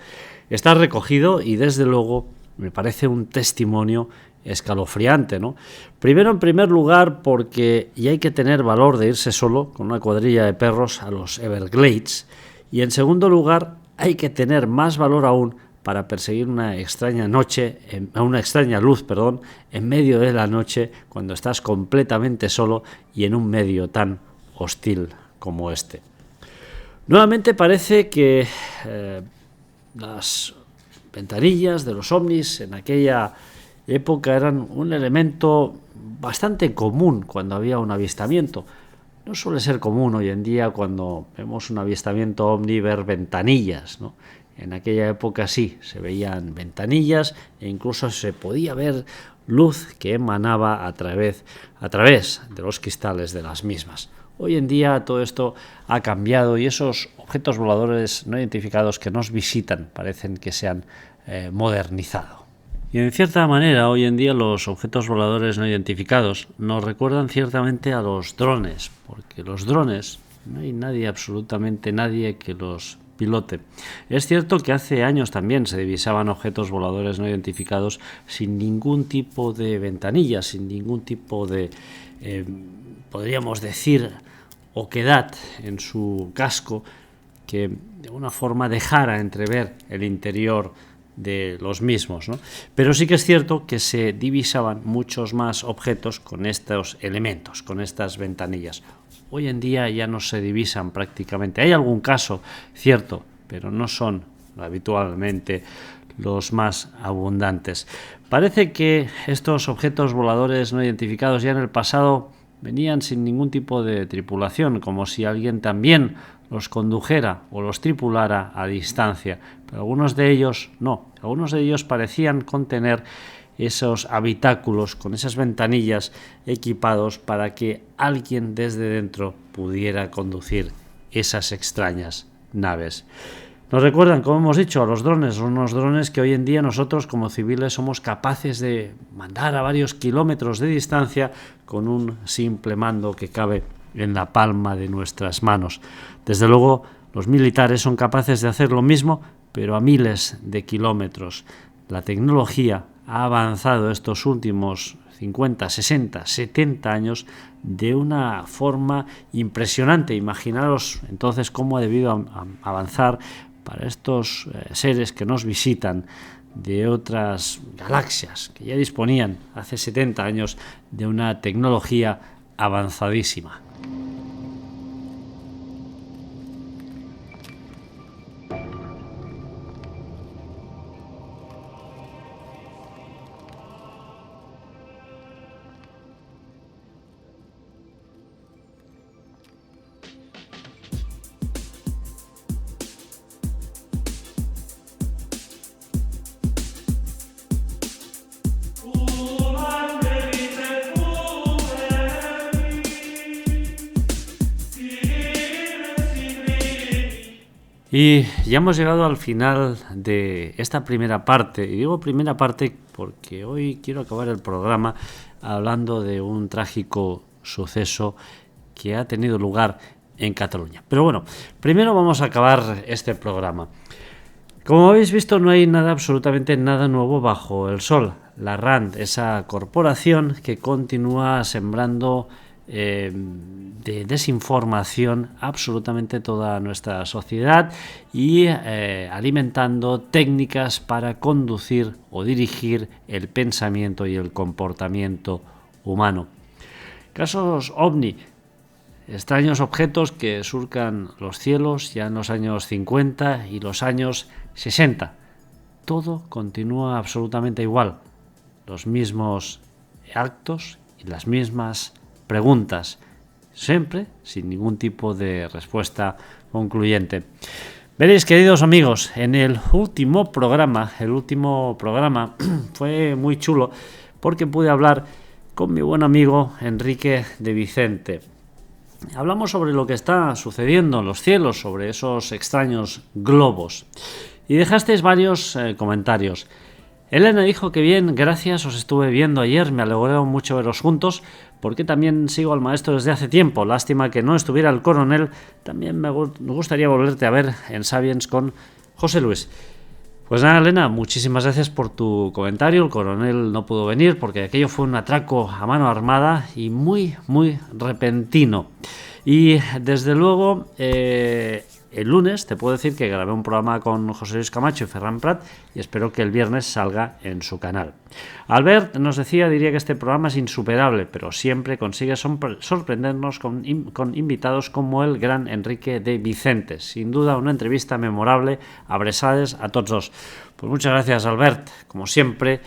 Está recogido y desde luego me parece un testimonio escalofriante, ¿no? Primero, en primer lugar, porque y hay que tener valor de irse solo con una cuadrilla de perros a los Everglades, y en segundo lugar, hay que tener más valor aún para perseguir una extraña luz, en medio de la noche, cuando estás completamente solo y en un medio tan hostil como este. Nuevamente parece que las ventanillas de los ovnis en aquella época eran un elemento bastante común cuando había un avistamiento. No suele ser común hoy en día cuando vemos un avistamiento ovni ver ventanillas, ¿no? En aquella época sí, se veían ventanillas e incluso se podía ver luz que emanaba a través de los cristales de las mismas. Hoy en día todo esto ha cambiado y esos objetos voladores no identificados que nos visitan parecen que se han modernizado. Y en cierta manera hoy en día los objetos voladores no identificados nos recuerdan ciertamente a los drones, porque los drones no hay nadie, absolutamente nadie que los pilote. Es cierto que hace años también se divisaban objetos voladores no identificados sin ningún tipo de ventanilla, sin ningún tipo de, podríamos decir, oquedad en su casco que de alguna forma dejara entrever el interior de los mismos, ¿no? Pero sí que es cierto que se divisaban muchos más objetos con estos elementos, con estas ventanillas. Hoy en día ya no se divisan prácticamente. Hay algún caso, cierto, pero no son habitualmente los más abundantes. Parece que estos objetos voladores no identificados ya en el pasado venían sin ningún tipo de tripulación, como si alguien también los condujera o los tripulara a distancia, pero algunos de ellos no. Algunos de ellos parecían contener esos habitáculos con esas ventanillas equipados para que alguien desde dentro pudiera conducir esas extrañas naves. Nos recuerdan, como hemos dicho, a los drones, unos drones que hoy en día nosotros como civiles somos capaces de mandar a varios kilómetros de distancia con un simple mando que cabe en la palma de nuestras manos. Desde luego, los militares son capaces de hacer lo mismo, pero a miles de kilómetros. La tecnología ha avanzado estos últimos 50, 60, 70 años de una forma impresionante. Imaginaros entonces cómo ha debido avanzar para estos seres que nos visitan de otras galaxias, que ya disponían hace 70 años de una tecnología avanzadísima. Y ya hemos llegado al final de esta primera parte, y digo primera parte porque hoy quiero acabar el programa hablando de un trágico suceso que ha tenido lugar en Cataluña. Pero bueno, primero vamos a acabar este programa. Como habéis visto, no hay absolutamente nada nuevo bajo el sol. La RAND, esa corporación que continúa sembrando de desinformación absolutamente toda nuestra sociedad y alimentando técnicas para conducir o dirigir el pensamiento y el comportamiento humano. Casos OVNI, extraños objetos que surcan los cielos ya en los años 50 y los años 60. Todo continúa absolutamente igual. Los mismos actos y las mismas preguntas, siempre sin ningún tipo de respuesta concluyente. Veréis, queridos amigos, en el último programa fue muy chulo porque pude hablar con mi buen amigo Enrique de Vicente. Hablamos sobre lo que está sucediendo en los cielos, sobre esos extraños globos, y dejasteis varios comentarios. Elena dijo que bien, gracias, os estuve viendo ayer, me alegró mucho veros juntos, porque también sigo al maestro desde hace tiempo. Lástima que no estuviera el coronel, también me gustaría volverte a ver en Sapiens con José Luis. Pues nada, Elena, muchísimas gracias por tu comentario. El coronel no pudo venir porque aquello fue un atraco a mano armada y muy, muy repentino. Y desde luego, el lunes te puedo decir que grabé un programa con José Luis Camacho y Ferran Prat y espero que el viernes salga en su canal. Albert nos diría que este programa es insuperable, pero siempre consigue sorprendernos con invitados como el gran Enrique de Vicente. Sin duda una entrevista memorable. Abraçades a tots dos. Pues muchas gracias, Albert, como siempre,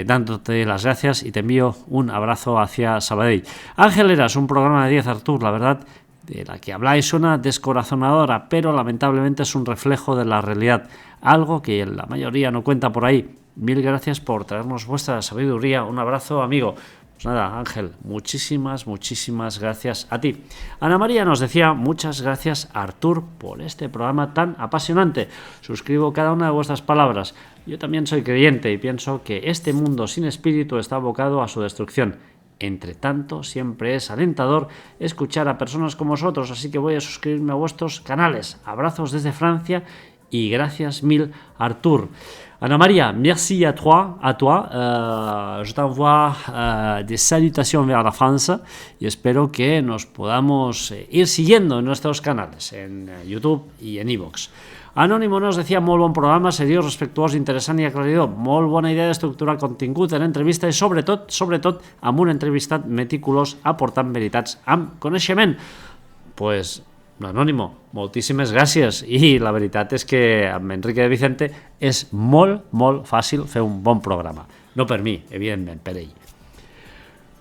dándote las gracias y te envío un abrazo hacia Sabadell. Ángel Eras, un programa de 10, Artur, la verdad, de la que habláis suena descorazonadora, pero lamentablemente es un reflejo de la realidad, algo que la mayoría no cuenta por ahí. Mil gracias por traernos vuestra sabiduría. Un abrazo, amigo. Pues nada, Ángel, muchísimas gracias a ti. Ana María nos decía, muchas gracias, Artur, por este programa tan apasionante. Suscribo cada una de vuestras palabras. Yo también soy creyente y pienso que este mundo sin espíritu está abocado a su destrucción. Entre tanto, siempre es alentador escuchar a personas como vosotros, así que voy a suscribirme a vuestros canales. Abrazos desde Francia y gracias mil, Artur. Ana María, merci à toi. Je t'envoie des salutations vers la France y espero que nos podamos ir siguiendo en nuestros canales, en YouTube y en iVoox. Anònimo nos decía, molt bon programa, seriós, respectuós, interessant i aclaridor, molt bona idea d'estructurar contingut en l'entrevista i sobretot amb un entrevistat meticulós aportant veritats amb coneixement. Pues, Anònimo, moltíssimes gràcies, i la veritat és que amb Enrique de Vicente és molt fàcil fer un bon programa. No per mi, evidentment, per ell.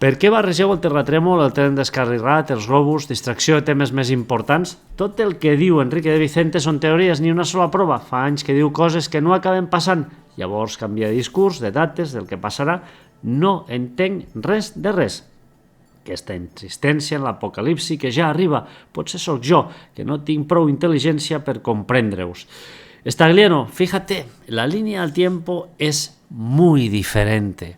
Per què barregeu el terratrèmol, el tren descarrilat, els globus, distracció de temes més importants? Tot el que diu Enrique de Vicente són teories, ni una sola prova. Fa anys que diu coses que no acaben passant. Llavors canvia de discurs, de dates, del que passarà. No entenc res de res. Aquesta insistència en l'apocalipsi que ja arriba. Potser sóc jo, que no tinc prou intel·ligència per comprendre-us. Staglieno, fíjate, la línea del tiempo es muy diferente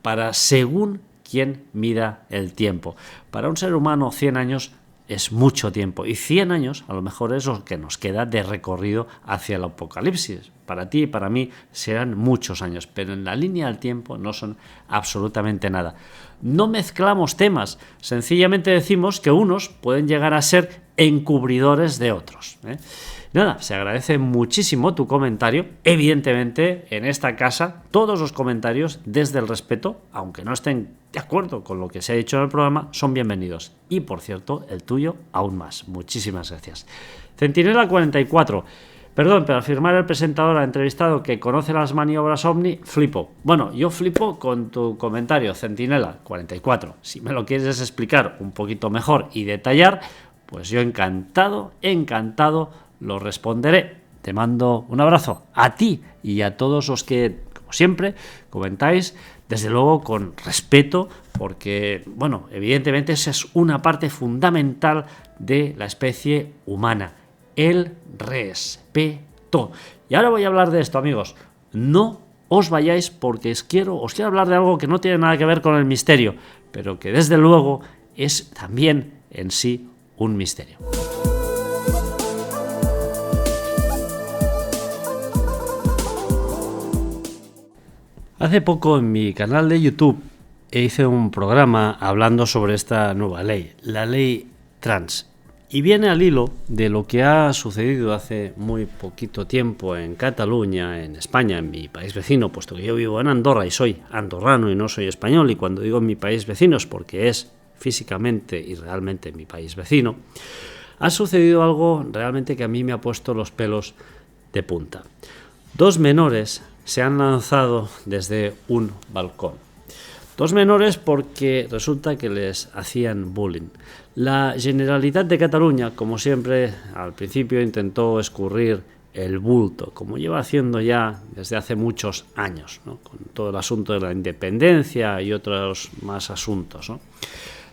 para según quien mida el tiempo. Para un ser humano 100 años es mucho tiempo y 100 años a lo mejor es lo que nos queda de recorrido hacia el apocalipsis. Para ti y para mí serán muchos años, pero en la línea del tiempo no son absolutamente nada. No mezclamos temas, sencillamente decimos que unos pueden llegar a ser encubridores de otros. Nada, se agradece muchísimo tu comentario. Evidentemente, en esta casa, todos los comentarios desde el respeto, aunque no estén de acuerdo con lo que se ha dicho en el programa, son bienvenidos. Y, por cierto, el tuyo aún más. Muchísimas gracias. Centinela 44. Perdón, pero al afirmar el presentador entrevistado que conoce las maniobras OVNI, flipo. Bueno, yo flipo con tu comentario, Centinela 44. Si me lo quieres explicar un poquito mejor y detallar, pues yo encantado lo responderé. Te mando un abrazo a ti y a todos los que, como siempre, comentáis, desde luego con respeto, porque, bueno, evidentemente esa es una parte fundamental de la especie humana, el respeto. Y ahora voy a hablar de esto, amigos. No os vayáis porque os quiero hablar de algo que no tiene nada que ver con el misterio, pero que desde luego es también en sí un misterio. Hace poco en mi canal de YouTube hice un programa hablando sobre esta nueva ley, la ley trans, y viene al hilo de lo que ha sucedido hace muy poquito tiempo en Cataluña, en España, en mi país vecino, puesto que yo vivo en Andorra y soy andorrano y no soy español, y cuando digo mi país vecino es porque es físicamente y realmente mi país vecino. Ha sucedido algo realmente que a mí me ha puesto los pelos de punta. 2 menores se han lanzado desde un balcón. 2 menores porque resulta que les hacían bullying. La Generalitat de Cataluña, como siempre, al principio intentó escurrir el bulto, como lleva haciendo ya desde hace muchos años, ¿no? Con todo el asunto de la independencia y otros más asuntos, ¿no?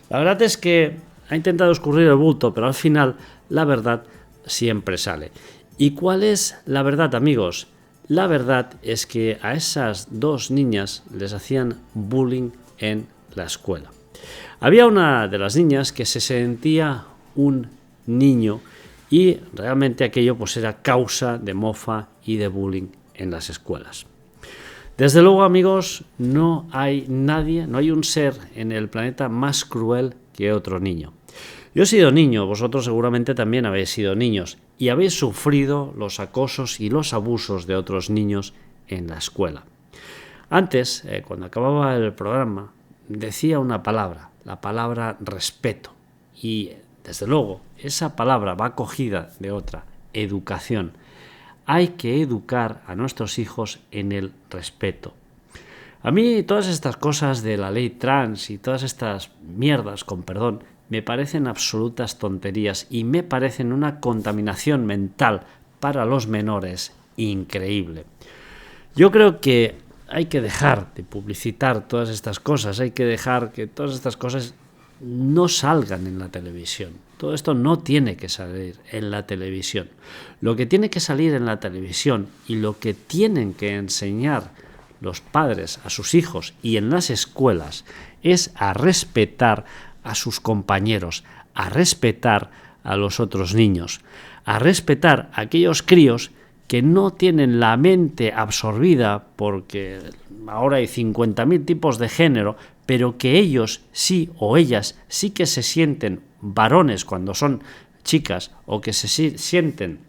La verdad es que ha intentado escurrir el bulto, pero al final la verdad siempre sale. ¿Y cuál es la verdad, amigos? La verdad es que a esas 2 niñas les hacían bullying en la escuela. Había una de las niñas que se sentía un niño y realmente aquello pues era causa de mofa y de bullying en las escuelas. Desde luego, amigos, no hay nadie, no hay un ser en el planeta más cruel que otro niño. Yo he sido niño, vosotros seguramente también habéis sido niños y habéis sufrido los acosos y los abusos de otros niños en la escuela. Antes, cuando acababa el programa, decía una palabra, la palabra respeto. Y, desde luego, esa palabra va acogida de otra, educación. Hay que educar a nuestros hijos en el respeto. A mí todas estas cosas de la ley trans y todas estas mierdas, con perdón, me parecen absolutas tonterías y me parecen una contaminación mental para los menores increíble. Yo creo que hay que dejar de publicitar todas estas cosas, hay que dejar que todas estas cosas no salgan en la televisión. Todo esto no tiene que salir en la televisión. Lo que tiene que salir en la televisión y lo que tienen que enseñar los padres a sus hijos y en las escuelas es a respetar a sus compañeros, a respetar a los otros niños, a respetar a aquellos críos que no tienen la mente absorbida porque ahora hay 50.000 tipos de género, pero que ellos sí o ellas sí que se sienten varones cuando son chicas o que se sienten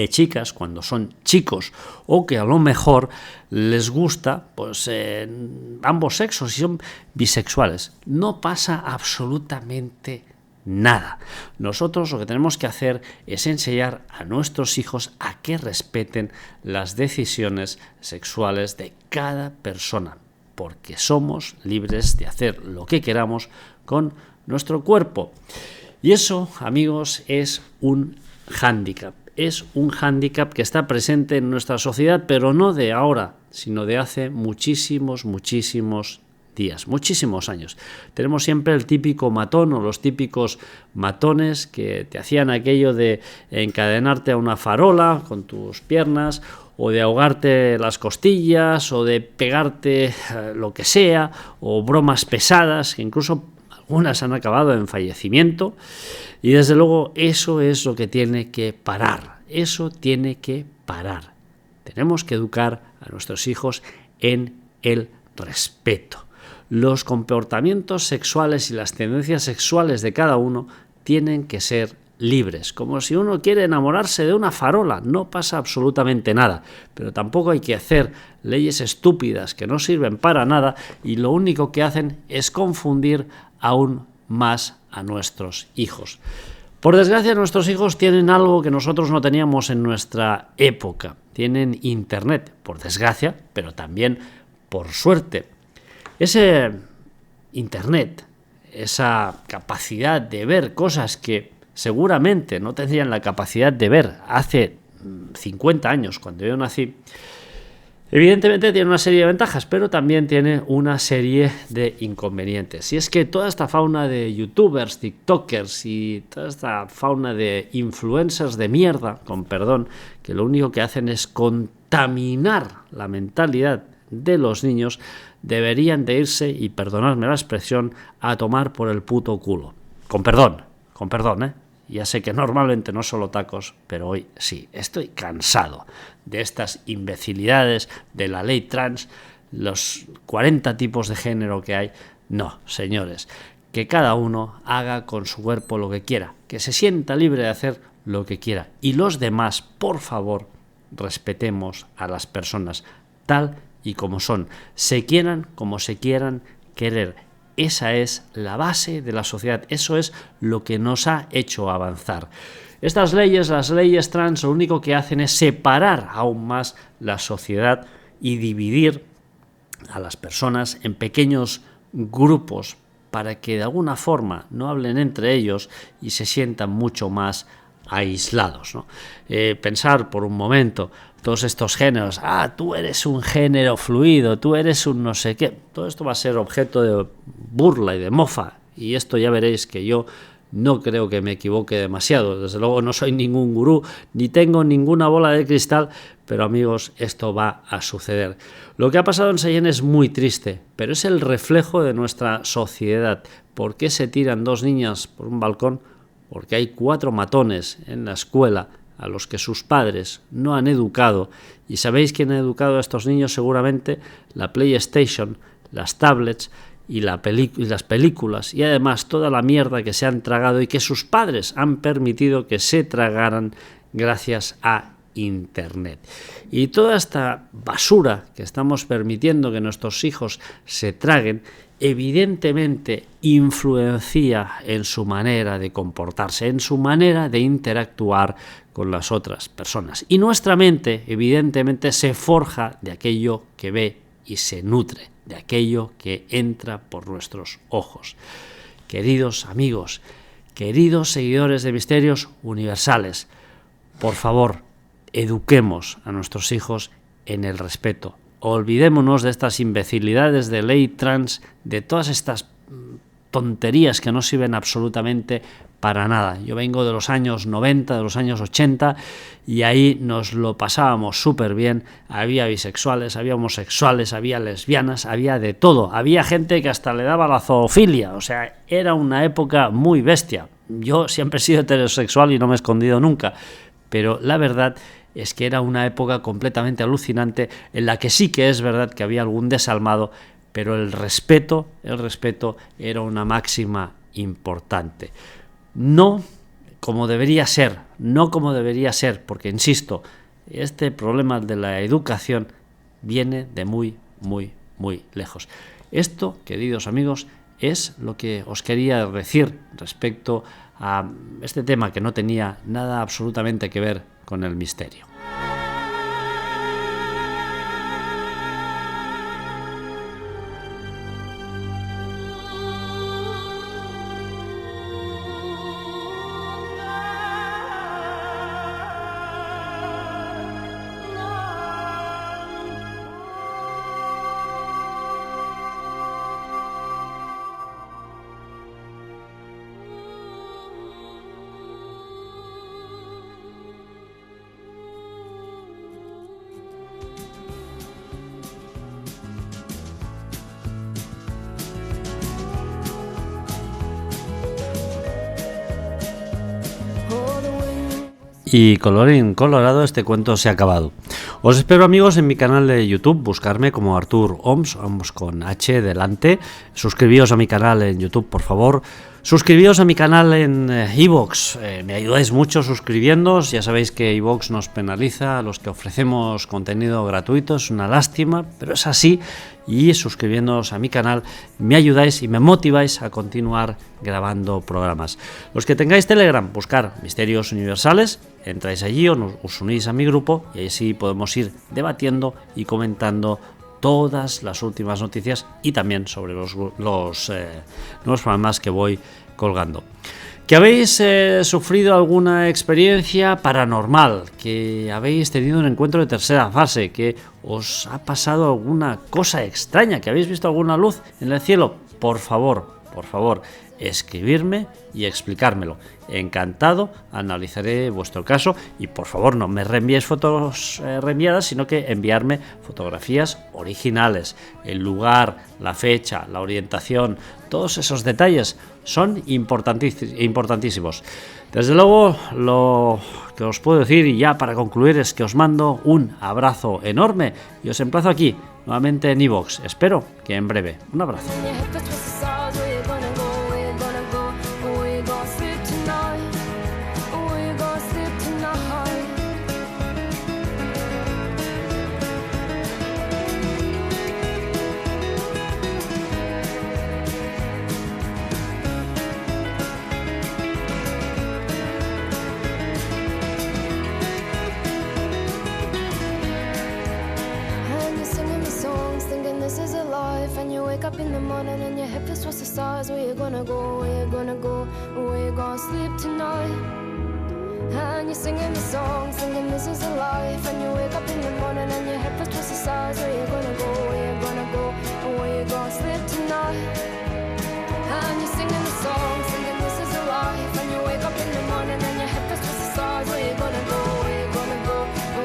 chicas cuando son chicos o que a lo mejor les gusta pues ambos sexos y son bisexuales. No pasa absolutamente nada. Nosotros lo que tenemos que hacer es enseñar a nuestros hijos a que respeten las decisiones sexuales de cada persona. porque somos libres de hacer lo que queramos con nuestro cuerpo. Y eso, amigos, es un hándicap. Es un hándicap que está presente en nuestra sociedad, pero no de ahora, sino de hace muchísimos días, muchísimos años. Tenemos siempre el típico matón o los típicos matones que te hacían aquello de encadenarte a una farola con tus piernas, o de ahogarte las costillas, o de pegarte lo que sea, o bromas pesadas, que incluso algunas han acabado en fallecimiento, y desde luego eso es lo que tiene que parar, eso tiene que parar. Tenemos que educar a nuestros hijos en el respeto. Los comportamientos sexuales y las tendencias sexuales de cada uno tienen que ser libres, como si uno quiere enamorarse de una farola, no pasa absolutamente nada, pero tampoco hay que hacer leyes estúpidas que no sirven para nada y lo único que hacen es confundir aún más a nuestros hijos. Por desgracia, nuestros hijos tienen algo que nosotros no teníamos en nuestra época, tienen internet, por desgracia, pero también por suerte. Ese internet, esa capacidad de ver cosas que seguramente no tendrían la capacidad de ver hace 50 años, cuando yo nací, evidentemente tiene una serie de ventajas, pero también tiene una serie de inconvenientes. Y es que toda esta fauna de youtubers, tiktokers y toda esta fauna de influencers de mierda, con perdón, que lo único que hacen es contaminar la mentalidad de los niños, deberían de irse, y perdonadme la expresión, a tomar por el puto culo. Con perdón, Ya sé que normalmente no solo tacos, pero hoy sí, estoy cansado de estas imbecilidades, de la ley trans, los 40 tipos de género que hay. No, señores, que cada uno haga con su cuerpo lo que quiera, que se sienta libre de hacer lo que quiera. Y los demás, por favor, respetemos a las personas tal y como son, se quieran como se quieran querer. Esa es la base de la sociedad, eso es lo que nos ha hecho avanzar. Estas leyes, las leyes trans, lo único que hacen es separar aún más la sociedad y dividir a las personas en pequeños grupos para que de alguna forma no hablen entre ellos y se sientan mucho más aislados, ¿no? Pensar por un momento todos estos géneros, tú eres un género fluido, tú eres un no sé qué, todo esto va a ser objeto de burla y de mofa, y esto ya veréis que yo no creo que me equivoque demasiado. Desde luego no soy ningún gurú, ni tengo ninguna bola de cristal, pero amigos, esto va a suceder. Lo que ha pasado en Sallent es muy triste, pero es el reflejo de nuestra sociedad. ¿Por qué se tiran dos niñas por un balcón? Porque hay 4 matones en la escuela a los que sus padres no han educado. ¿Y sabéis quién ha educado a estos niños? Seguramente la PlayStation, las tablets y las películas, y además toda la mierda que se han tragado y que sus padres han permitido que se tragaran gracias a Internet. Y toda esta basura que estamos permitiendo que nuestros hijos se traguen, evidentemente influencia en su manera de comportarse, en su manera de interactuar con las otras personas. Y nuestra mente, evidentemente, se forja de aquello que ve y se nutre de aquello que entra por nuestros ojos. Queridos amigos, queridos seguidores de Misterios Universales, por favor, eduquemos a nuestros hijos en el respeto. Olvidémonos de estas imbecilidades de ley trans, de todas estas tonterías que no sirven absolutamente para nada. Yo vengo de los años 90, de los años 80, y ahí nos lo pasábamos súper bien. Había bisexuales, había homosexuales, había lesbianas, había de todo. Había gente que hasta le daba la zoofilia, o sea, era una época muy bestia. Yo siempre he sido heterosexual y no me he escondido nunca, pero la verdad es que era una época completamente alucinante en la que sí que es verdad que había algún desalmado, pero el respeto era una máxima importante. No como debería ser, porque insisto, este problema de la educación viene de muy, muy, muy lejos. Esto, queridos amigos, es lo que os quería decir respecto a este tema que no tenía nada absolutamente que ver con el misterio. Y colorín colorado, este cuento se ha acabado. Os espero, amigos, en mi canal de YouTube. Buscarme como Artur Oms, Oms con H delante. Suscribíos a mi canal en YouTube, por favor. Suscribíos a mi canal en iVoox. Me ayudáis mucho suscribiéndoos. Ya sabéis que iVoox nos penaliza a los que ofrecemos contenido gratuito. Es una lástima, pero es así. Y suscribiéndoos a mi canal me ayudáis y me motiváis a continuar grabando programas. Los que tengáis Telegram, buscar Misterios Universales, entráis allí o os unís a mi grupo y así podemos ir debatiendo y comentando todas las últimas noticias y también sobre los nuevos programas que voy colgando. ¿Que habéis sufrido alguna experiencia paranormal? ¿Que habéis tenido un encuentro de tercera fase? ¿Que os ha pasado alguna cosa extraña? ¿Que habéis visto alguna luz en el cielo? Por favor, escribirme y explicármelo. Encantado, analizaré vuestro caso y por favor no me reenviéis fotos reenviadas, sino que enviarme fotografías originales. El lugar, la fecha, la orientación, todos esos detalles son importantísimos. Desde luego, lo que os puedo decir, y ya para concluir, es que os mando un abrazo enorme y os emplazo aquí, nuevamente en iVoox. Espero que en breve. Un abrazo. And you wake up in the morning and your head feels towards the stars. Where you gonna go, where you gonna go, where you gonna sleep tonight? And you're singing the song, singing this is a life. And you wake up in the morning and your head feels towards the stars. Where you gonna go, where you gonna go, where you gonna sleep tonight? And you're singing the song, singing this is a life. And you wake up in the morning and your head feels towards the stars. Where you gonna go, where you gonna go,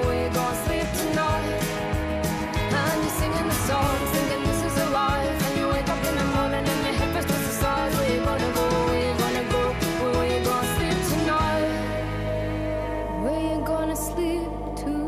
where you gonna sleep tonight? And you're singing the song, singing this is a life. And you wake up in the morning and your head feels towards the stars. Where you gonna go, where you gonna go, where you gonna sleep tonight? Where you gonna sleep tonight?